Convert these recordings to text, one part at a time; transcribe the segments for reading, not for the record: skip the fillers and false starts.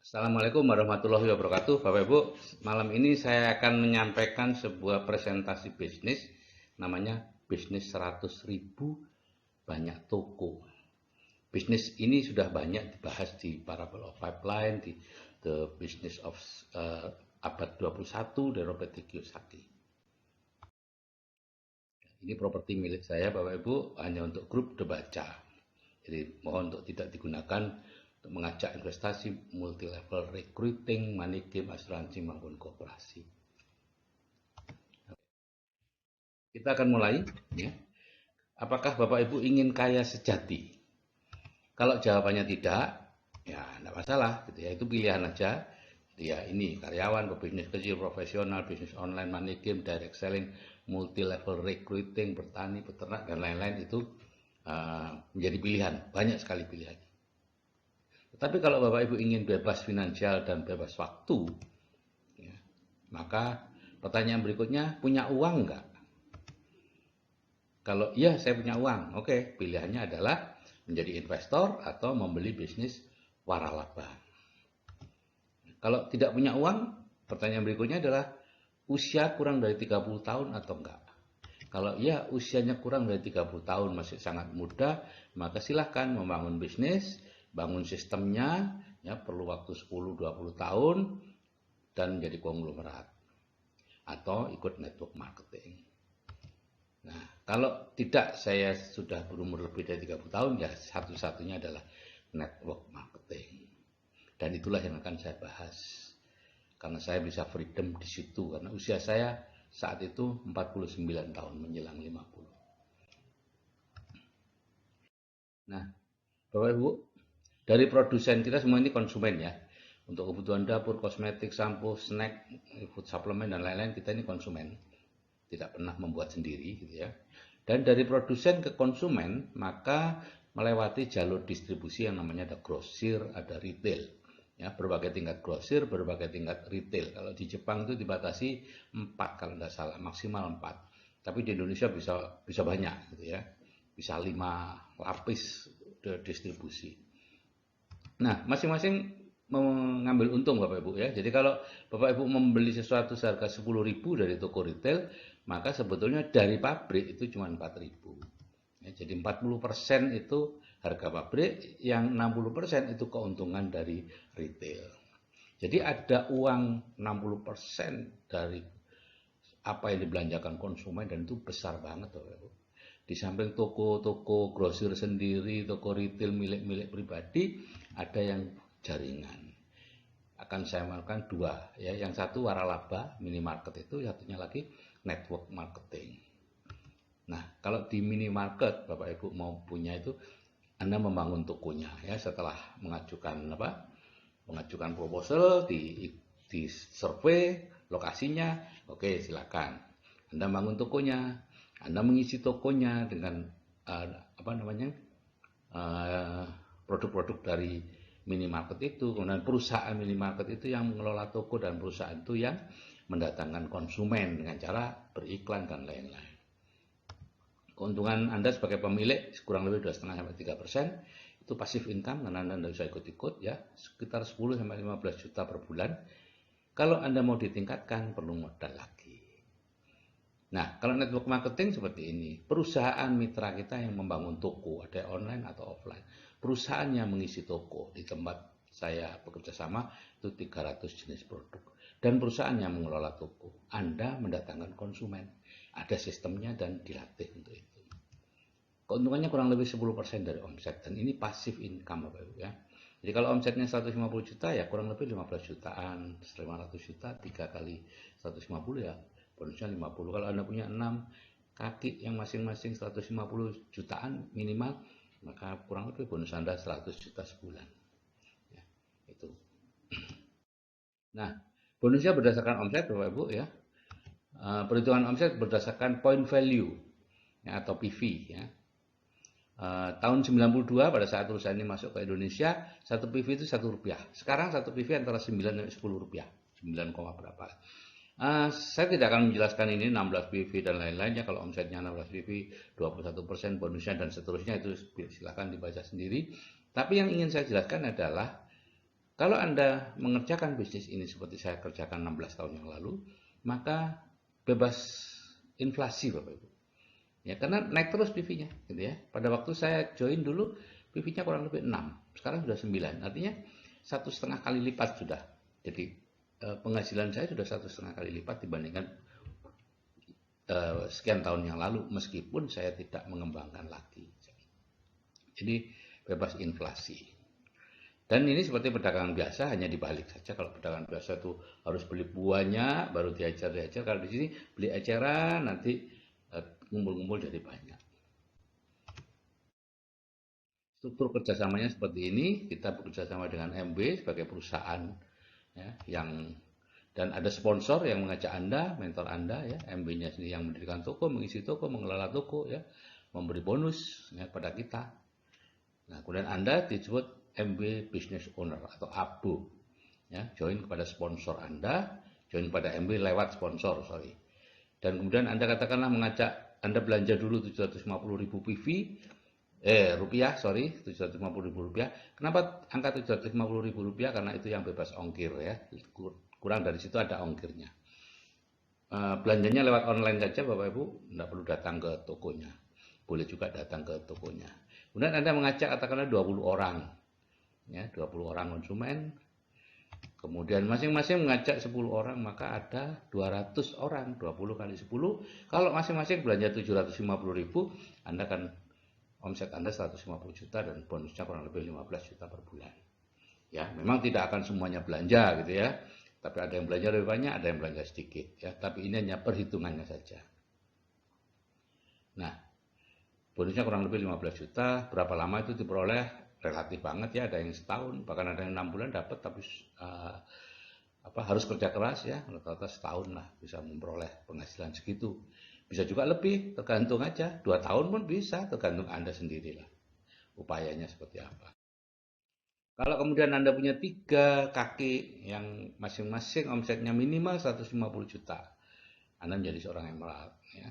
Assalamualaikum warahmatullahi wabarakatuh. Bapak Ibu, malam ini saya akan menyampaikan sebuah presentasi bisnis namanya bisnis 100.000 banyak toko. Bisnis ini sudah banyak dibahas di Parable of Pipeline, di The Business of Abad 21 dari Robert T. Kiyosaki. Ini properti milik saya Bapak Ibu, hanya untuk grup Debaca. Jadi mohon untuk tidak digunakan untuk mengajak investasi, multi level recruiting, money game, asuransi maupun kooperasi. Kita akan mulai ya. Apakah Bapak Ibu ingin kaya sejati? Kalau jawabannya tidak, ya tidak masalah gitu ya. Itu pilihan aja. Ya ini karyawan, bisnis kecil, profesional, bisnis online, money game, direct selling, multi level recruiting, bertani, peternak dan lain-lain itu menjadi pilihan. Banyak sekali pilihan. Tapi kalau Bapak Ibu ingin bebas finansial dan bebas waktu, ya, maka pertanyaan berikutnya, punya uang enggak? Kalau iya saya punya uang, oke, pilihannya adalah menjadi investor atau membeli bisnis waralaba. Kalau tidak punya uang, pertanyaan berikutnya adalah usia kurang dari 30 tahun atau enggak? Kalau iya usianya kurang dari 30 tahun masih sangat muda, maka silahkan membangun bisnis, bangun sistemnya, ya perlu waktu 10-20 tahun dan menjadi konglomerat atau ikut network marketing. Nah, kalau tidak saya sudah berumur lebih dari 30 tahun, ya satu-satunya adalah network marketing. Dan itulah yang akan saya bahas. Karena saya bisa freedom di situ, karena usia saya saat itu 49 tahun menjelang 50. Nah, Bapak Ibu, dari produsen kita semua ini konsumen ya. Untuk kebutuhan dapur, kosmetik, sampo, snack, food supplement dan lain-lain kita ini konsumen. Tidak pernah membuat sendiri gitu ya. Dan dari produsen ke konsumen maka melewati jalur distribusi yang namanya ada grosir, ada retail. Ya, berbagai tingkat grosir, berbagai tingkat retail. Kalau di Jepang itu dibatasi 4 kalau tidak salah, maksimal 4. Tapi di Indonesia bisa banyak gitu ya. Bisa 5 lapis distribusi. Nah, masing-masing mengambil untung Bapak Ibu ya. Jadi kalau Bapak Ibu membeli sesuatu seharga 10.000 dari toko retail, maka sebetulnya dari pabrik itu cuma 4.000. Ya, jadi 40% itu harga pabrik, yang 60% itu keuntungan dari retail. Jadi ada uang 60% dari apa yang dibelanjakan konsumen dan itu besar banget Bapak Ibu. Di samping toko-toko grosir sendiri, toko retail milik-milik pribadi, ada yang jaringan. Akan saya makan dua, ya. Yang satu waralaba, minimarket itu, satunya lagi network marketing. Nah, kalau di minimarket Bapak Ibu mau punya itu, Anda membangun tokonya ya setelah mengajukan mengajukan proposal di survei lokasinya, oke silakan. Anda bangun tokonya, Anda mengisi tokonya dengan uh, apa namanya uh, produk-produk dari minimarket itu, kemudian perusahaan minimarket itu yang mengelola toko dan perusahaan itu yang mendatangkan konsumen dengan cara beriklan dan lain-lain. Keuntungan Anda sebagai pemilik kurang lebih 2,5-3% itu pasif income karena Anda bisa ikut-ikut ya, sekitar 10-15 juta per bulan. Kalau Anda mau ditingkatkan perlu modal lagi. Nah, kalau network marketing seperti ini, perusahaan mitra kita yang membangun toko, ada online atau offline. Perusahaan yang mengisi toko di tempat saya bekerja sama itu 300 jenis produk. Dan perusahaan yang mengelola toko, Anda mendatangkan konsumen. Ada sistemnya dan dilatih untuk itu. Keuntungannya kurang lebih 10% dari omset. Dan ini passive income Bapak Ibu ya. Jadi kalau omsetnya 150 juta ya kurang lebih 15 jutaan, 500 juta 3 kali 150 ya bonusnya 50. Kalau Anda punya 6 kaki yang masing-masing 150 jutaan minimal, maka kurang lebih bonus Anda 100 juta sebulan. Ya, itu. Nah, bonusnya berdasarkan omset Bapak Ibu ya. Perhitungan omset berdasarkan point value ya, atau PV ya. Tahun 92 pada saat perusahaan ini masuk ke Indonesia, satu PV itu Rp1. Sekarang satu PV antara 9 dan 10 rupiah, 9, berapa. Saya tidak akan menjelaskan ini 16 PV dan lain-lainnya. Kalau omsetnya 16 PV, 21% bonusnya dan seterusnya itu silakan dibaca sendiri. Tapi yang ingin saya jelaskan adalah Kalau Anda mengerjakan bisnis ini seperti saya kerjakan 16 tahun yang lalu, maka bebas inflasi Bapak Ibu. Ya, karena naik terus PV-nya gitu ya. Pada waktu saya join dulu PV-nya kurang lebih 6, sekarang sudah 9. Artinya 1,5 kali lipat sudah. Jadi penghasilan saya sudah 1,5 kali lipat dibandingkan sekian tahun yang lalu, meskipun saya tidak mengembangkan lagi. Jadi bebas inflasi. Dan ini seperti perdagangan biasa, hanya dibalik saja. Kalau perdagangan biasa itu harus beli buahnya, baru diajar. Kalau di sini beli eceran, nanti ngumpul-ngumpul jadi banyak. Struktur kerjasamanya seperti ini, kita bekerjasama dengan MB sebagai perusahaan ya, dan ada sponsor yang mengajak Anda, mentor Anda ya, MB-nya sendiri yang mendirikan toko, mengisi toko, mengelola toko ya, memberi bonus ya, pada kita. Nah, kemudian Anda disebut MB Business Owner atau ABO. Ya, join kepada sponsor Anda, join kepada MB lewat sponsor, sorry. Dan kemudian Anda katakanlah mengajak Anda belanja dulu 750.000 PV, rupiah, sorry, 750.000 rupiah. Kenapa angka 750.000 rupiah? Karena itu yang bebas ongkir ya. Kurang dari situ ada ongkirnya. Belanjanya lewat online saja Bapak Ibu, tidak perlu datang ke tokonya. Boleh juga datang ke tokonya. Kemudian Anda mengajak katakanlah 20 orang. Ya, 20 orang konsumen. Kemudian masing-masing mengajak 10 orang, maka ada 200 orang, 20 kali 10. Kalau masing-masing belanja 750.000, Anda kan omset Anda 150 juta dan bonusnya kurang lebih 15 juta per bulan. Ya, memang tidak akan semuanya belanja gitu ya. Tapi ada yang belanja lebih banyak, ada yang belanja sedikit ya. Tapi ini hanya perhitungannya saja. Nah, bonusnya kurang lebih 15 juta. Berapa lama itu diperoleh? Relatif banget ya, ada yang setahun, bahkan ada yang 6 bulan dapat, tapi harus kerja keras ya, rata-rata setahun lah bisa memperoleh penghasilan segitu. Bisa juga lebih, tergantung aja, 2 tahun pun bisa, tergantung Anda sendirilah upayanya seperti apa. Kalau kemudian Anda punya 3 kaki yang masing-masing omsetnya minimal 150 juta, Anda menjadi seorang emerald ya.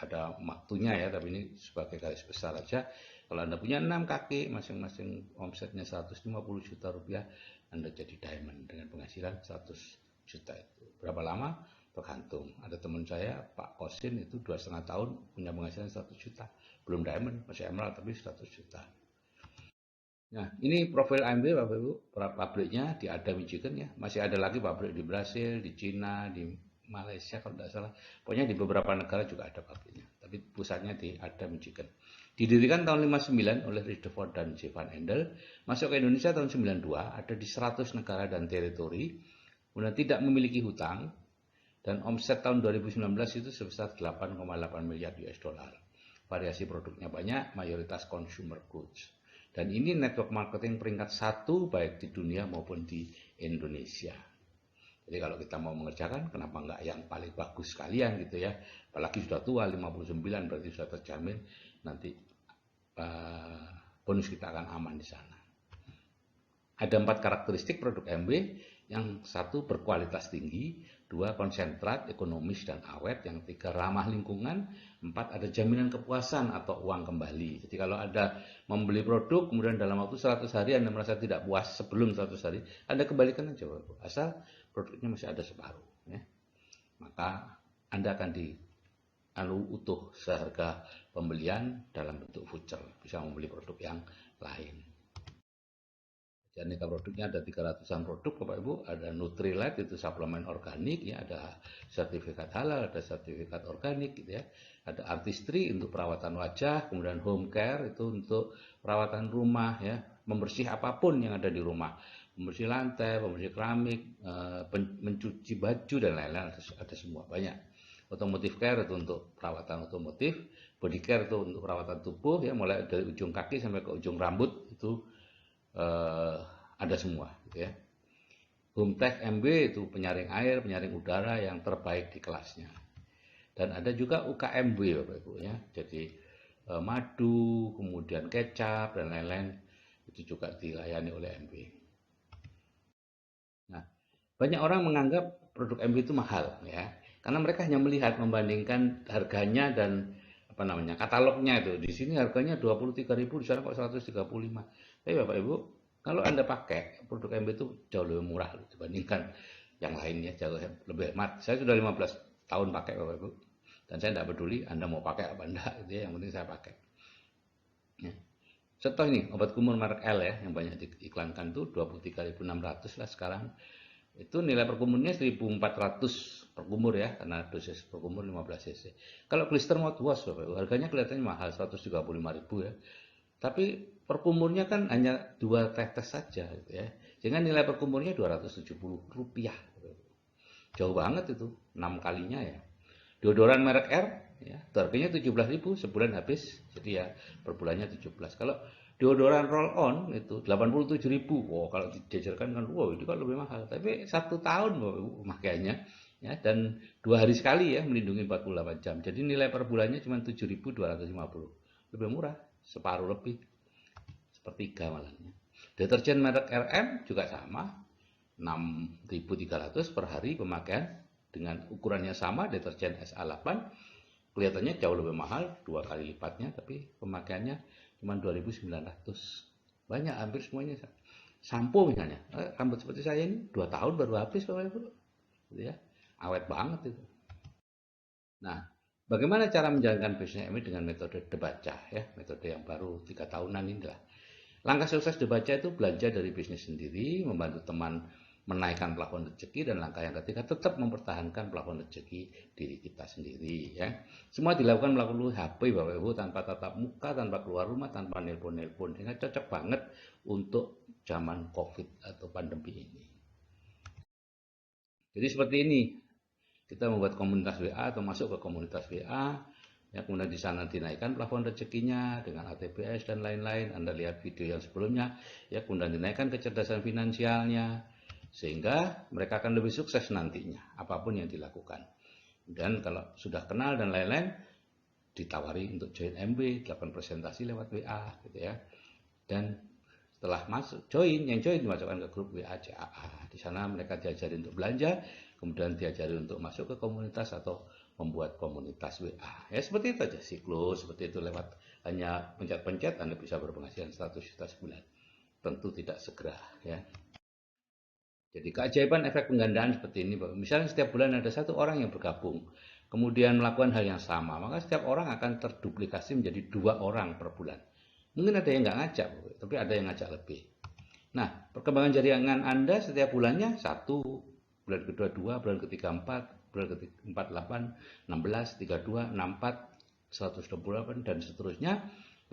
Ada waktunya ya, tapi ini sebagai garis besar aja. Kalau Anda punya 6 kaki, masing-masing omsetnya 150 juta rupiah, Anda jadi diamond dengan penghasilan 100 juta itu. Berapa lama? Tergantung. Ada teman saya, Pak Kosin, itu 2,5 tahun punya penghasilan 100 juta. Belum diamond, masih emerald, tapi 100 juta. Nah, ini profil AMB Bapak Ibu, pabriknya di Ada Michigan ya. Masih ada lagi pabrik di Brasil, di Cina, di Malaysia kalau tidak salah. Pokoknya di beberapa negara juga ada pabriknya. Tapi pusatnya di Ada Michigan. Didirikan tahun 59 oleh Rutherford dan J. Van Andel, masuk ke Indonesia tahun 92, ada di 100 negara dan teritori, kemudian tidak memiliki hutang, dan omset tahun 2019 itu sebesar 8,8 miliar US dollar. Variasi produknya banyak, mayoritas consumer goods. Dan ini network marketing peringkat 1 baik di dunia maupun di Indonesia. Jadi kalau kita mau mengerjakan, kenapa enggak yang paling bagus sekalian gitu ya. Apalagi sudah tua, 59 berarti sudah terjamin nanti bonus kita akan aman di sana. Ada 4 karakteristik produk MB. Yang 1 berkualitas tinggi, 2 konsentrat, ekonomis dan awet, yang 3 ramah lingkungan, 4 ada jaminan kepuasan atau uang kembali. Jadi kalau Anda membeli produk kemudian dalam waktu 100 hari Anda merasa tidak puas sebelum 100 hari, Anda kembalikan aja asal produknya masih ada separuh ya. Maka Anda akan utuh seharga pembelian dalam bentuk voucher, bisa membeli produk yang lain. Aneka produknya ada 300-an produk Bapak Ibu, ada Nutrilite itu suplemen organik ya, ada sertifikat halal, ada sertifikat organik gitu ya. Ada Artistry untuk perawatan wajah, kemudian Home Care itu untuk perawatan rumah ya, membersih apapun yang ada di rumah. Membersih lantai, membersih keramik, mencuci baju dan lain-lain, ada semua banyak. Automotive care itu untuk perawatan otomotif, body care itu untuk perawatan tubuh ya, mulai dari ujung kaki sampai ke ujung rambut itu ada semua gitu ya. HomeTech MB itu penyaring air, penyaring udara yang terbaik di kelasnya. Dan ada juga UKMB Bapak Ibu ya. Jadi madu, kemudian kecap dan lain-lain itu juga dilayani oleh MB. Nah, banyak orang menganggap produk MB itu mahal ya. Karena mereka hanya melihat membandingkan harganya dan katalognya itu. Di sini harganya 23.000, di sana kok 135. Tapi Bapak Ibu, Kalau Anda pakai produk MB itu jauh lebih murah dibandingkan yang lainnya, jauh lebih hemat. Saya sudah 15 tahun pakai Bapak Ibu, dan saya tidak peduli Anda mau pakai apa enggak, gitu ya, yang penting saya pakai. Ya. Contoh ini obat kumur merek L ya, yang banyak diiklankan tuh 23.600 lah sekarang. Itu nilai per kumurnya 1.400 per kumur ya, karena dosis per kumur 15 cc. Kalau blister mouthwash Bapak Ibu, harganya kelihatannya mahal 135.000 ya. Tapi per kumurnya kan hanya 2 tetes saja gitu ya. Sehingga nilai per kumurnya Rp270. Jauh banget itu, 6 kalinya ya. Deodoran merek R ya, harganya 17.000 sebulan habis. Jadi ya per bulannya 17. Kalau deodoran roll on itu 87.000. Wow, kalau dijajarkan kan wow itu kan lebih mahal. Tapi 1 tahun makanya ya, dan 2 hari sekali ya, melindungi 48 jam. Jadi nilai per bulannya cuma 7.250. Lebih murah, separuh lebih. Sepertiga malahnya. Deterjen merek RM juga sama, 6.300 per hari pemakaian dengan ukurannya sama. Deterjen SA8 kelihatannya jauh lebih mahal, 2 kali lipatnya, tapi pemakaiannya cuma 2.900. Banyak, hampir semuanya. Sampo misalnya, rambut seperti saya ini 2 tahun baru habis Bapak Ibu. Gitu ya. Awet banget itu. Nah, bagaimana cara menjalankan bisnis ini dengan metode debaca ya, metode yang baru 3 tahunan inilah. Langkah sukses dibaca itu belajar dari bisnis sendiri, membantu teman menaikkan plafon rezeki, dan langkah yang ketiga tetap mempertahankan plafon rezeki diri kita sendiri ya. Semua dilakukan melalui HP Bapak Ibu, tanpa tatap muka, tanpa keluar rumah, tanpa nelpon-nelpon. Sehingga cocok banget untuk zaman Covid atau pandemi ini. Jadi seperti ini, kita membuat komunitas WA atau masuk ke komunitas WA. Ya, kemudian di sana dinaikkan plafon rezekinya dengan ATBS dan lain-lain. Anda lihat video yang sebelumnya, ya, kemudian dinaikkan kecerdasan finansialnya, sehingga mereka akan lebih sukses nantinya, apapun yang dilakukan. Dan kalau sudah kenal dan lain-lain, ditawari untuk join MB, 8 presentasi lewat WA, gitu ya. Dan setelah masuk yang join dimasukkan ke grup WA CAA. Di sana mereka diajari untuk belanja, kemudian diajari untuk masuk ke komunitas atau membuat komunitas WA. Ya seperti itu aja siklus, seperti itu, lewat hanya pencet-pencet Anda bisa berpenghasilan 100 juta sebulan. Tentu tidak segera ya. Jadi keajaiban efek penggandaan seperti ini, misalnya setiap bulan ada 1 orang yang bergabung, kemudian melakukan hal yang sama, maka setiap orang akan terduplikasi menjadi 2 orang per bulan. Mungkin ada yang nggak ngajak, tapi ada yang ngajak lebih. Nah, perkembangan jaringan Anda setiap bulannya 1, bulan kedua 2, bulan ketiga 4, bulan keempat 8, 16, 32, 64, 128 dan seterusnya.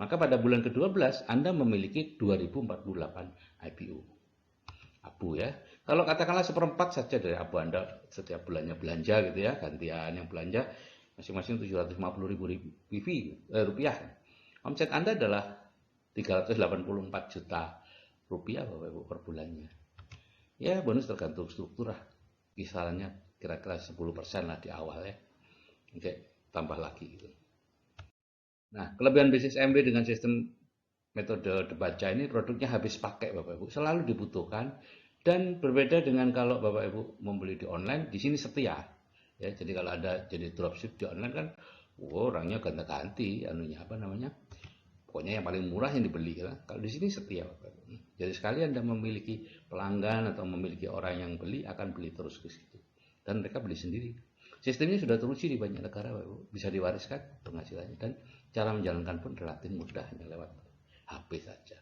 Maka pada bulan ke-12 Anda memiliki 2048 IPO. Abu ya. Kalau katakanlah 1/4 saja dari abu Anda setiap bulannya belanja gitu ya, gantian yang belanja masing-masing 750.000 rupiah. Omset Anda adalah 384 juta rupiah Bapak Ibu per bulannya. Ya bonus tergantung struktur lah. Kisarannya kira-kira 10% lah di awal ya. Oke, tambah lagi gitu. Nah, kelebihan bisnis MB dengan sistem metode debaca ini, produknya habis pakai Bapak Ibu, selalu dibutuhkan, dan berbeda dengan kalau Bapak Ibu membeli di online, di sini setia. Ya, jadi kalau ada jadi dropship di online kan, orangnya ganti-ganti anunya apa namanya? Pokoknya yang paling murah yang dibeli kan. Kalau di sini setia Bapak Ibu. Jadi sekali Anda memiliki pelanggan atau memiliki orang yang beli, akan beli terus ke situ. Dan mereka beli sendiri. Sistemnya sudah teruji di banyak negara Bapak Ibu. Bisa diwariskan penghasilannya, dan cara menjalankan pun relatif mudah, hanya lewat HP saja.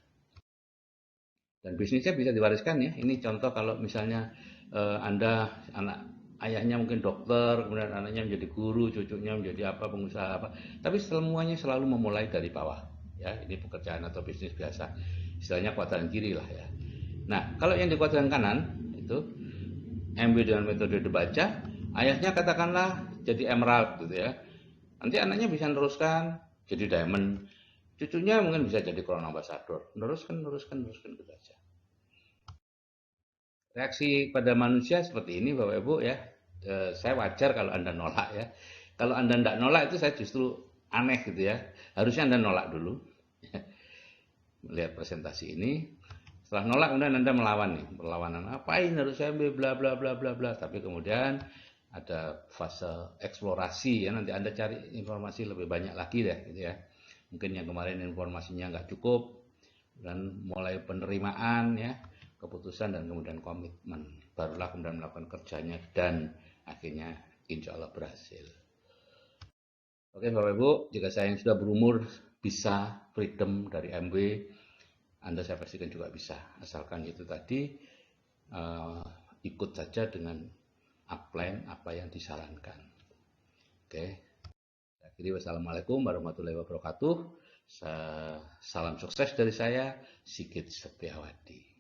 Dan bisnisnya bisa diwariskan ya. Ini contoh kalau misalnya Anda ayahnya mungkin dokter, kemudian anaknya menjadi guru, cucunya menjadi apa, pengusaha apa. Tapi semuanya selalu memulai dari bawah. Ya, ini pekerjaan atau bisnis biasa. Istilahnya kuadran kiri lah ya. Nah, kalau yang di kuadran kanan itu MB dengan metode dibaca, ayahnya katakanlah jadi emerald gitu ya. Nanti anaknya bisa meneruskan jadi diamond. Cucunya mungkin bisa jadi crown ambassador. Teruskan gitu aja. Reaksi pada manusia seperti ini Bapak Ibu ya. Saya wajar kalau Anda nolak ya. Kalau Anda tidak nolak itu saya justru aneh gitu ya. Harusnya Anda nolak dulu. Melihat presentasi ini. Setelah nolak kemudian Anda melawan nih. Perlawanan apain harus saya bla bla bla bla bla. Tapi kemudian ada fase eksplorasi ya. Nanti Anda cari informasi lebih banyak lagi deh gitu ya. Mungkin yang kemarin informasinya nggak cukup, dan mulai penerimaan ya, keputusan dan kemudian komitmen, barulah kemudian melakukan kerjanya dan akhirnya insya Allah berhasil. Oke Bapak Ibu, jika saya yang sudah berumur bisa freedom dari MW, Anda saya pastikan juga bisa, asalkan itu tadi ikut saja dengan upline apa yang disarankan. Oke, akhiri wassalamualaikum warahmatullahi wabarakatuh. Salam sukses dari saya, Sigit Setiawadi.